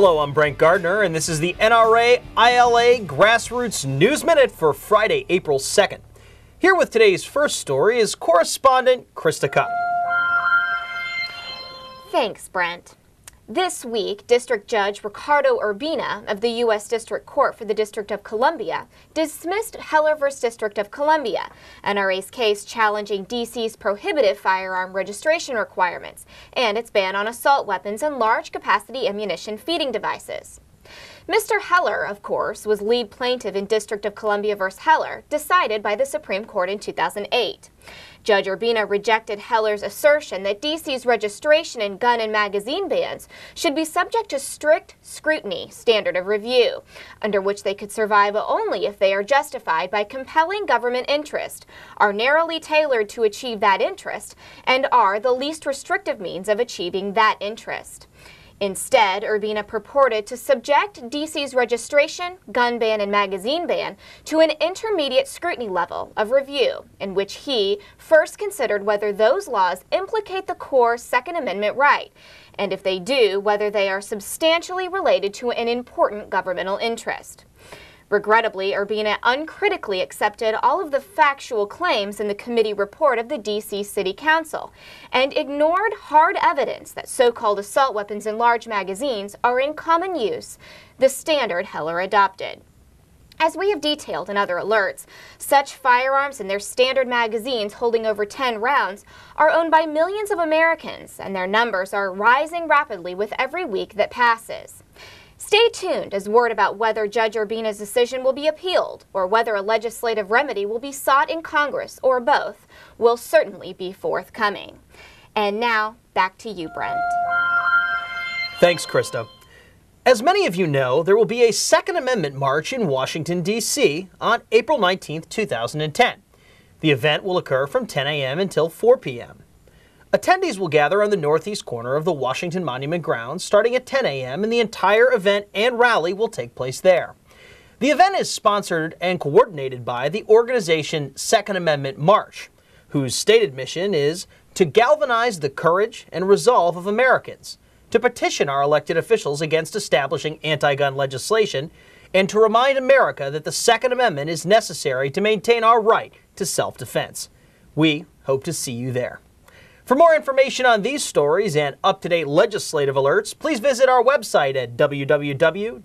Hello, I'm Brent Gardner, and this is the NRA-ILA Grassroots News Minute for Friday, April 2nd. Here with today's first story is correspondent Krista Cupp. Thanks, Brent. This week, District Judge Ricardo Urbina of the U.S. District Court for the District of Columbia dismissed Heller v. District of Columbia, NRA's case challenging D.C.'s prohibitive firearm registration requirements and its ban on assault weapons and large-capacity ammunition feeding devices. Mr. Heller, of course, was lead plaintiff in District of Columbia v. Heller, decided by the Supreme Court in 2008. Judge Urbina rejected Heller's assertion that D.C.'s registration and gun and magazine bans should be subject to strict scrutiny standard of review, under which they could survive only if they are justified by compelling government interest, are narrowly tailored to achieve that interest, and are the least restrictive means of achieving that interest. Instead, Urbina purported to subject D.C.'s registration, gun ban, and magazine ban to an intermediate scrutiny level of review, in which he first considered whether those laws implicate the core Second Amendment right, and if they do, whether they are substantially related to an important governmental interest. Regrettably, Urbina uncritically accepted all of the factual claims in the committee report of the D.C. City Council and ignored hard evidence that so-called assault weapons and large magazines are in common use, the standard Heller adopted. As we have detailed in other alerts, such firearms and their standard magazines holding over 10 rounds are owned by millions of Americans, and their numbers are rising rapidly with every week that passes. Stay tuned as word about whether Judge Urbina's decision will be appealed or whether a legislative remedy will be sought in Congress, or both, will certainly be forthcoming. And now, back to you, Brent. Thanks, Krista. As many of you know, there will be a Second Amendment march in Washington, D.C. on April 19, 2010. The event will occur from 10 a.m. until 4 p.m. Attendees will gather on the northeast corner of the Washington Monument grounds starting at 10 a.m. and the entire event and rally will take place there. The event is sponsored and coordinated by the organization Second Amendment March, whose stated mission is to galvanize the courage and resolve of Americans, to petition our elected officials against establishing anti-gun legislation, and to remind America that the Second Amendment is necessary to maintain our right to self-defense. We hope to see you there. For more information on these stories and up-to-date legislative alerts, please visit our website at www.nraila.org.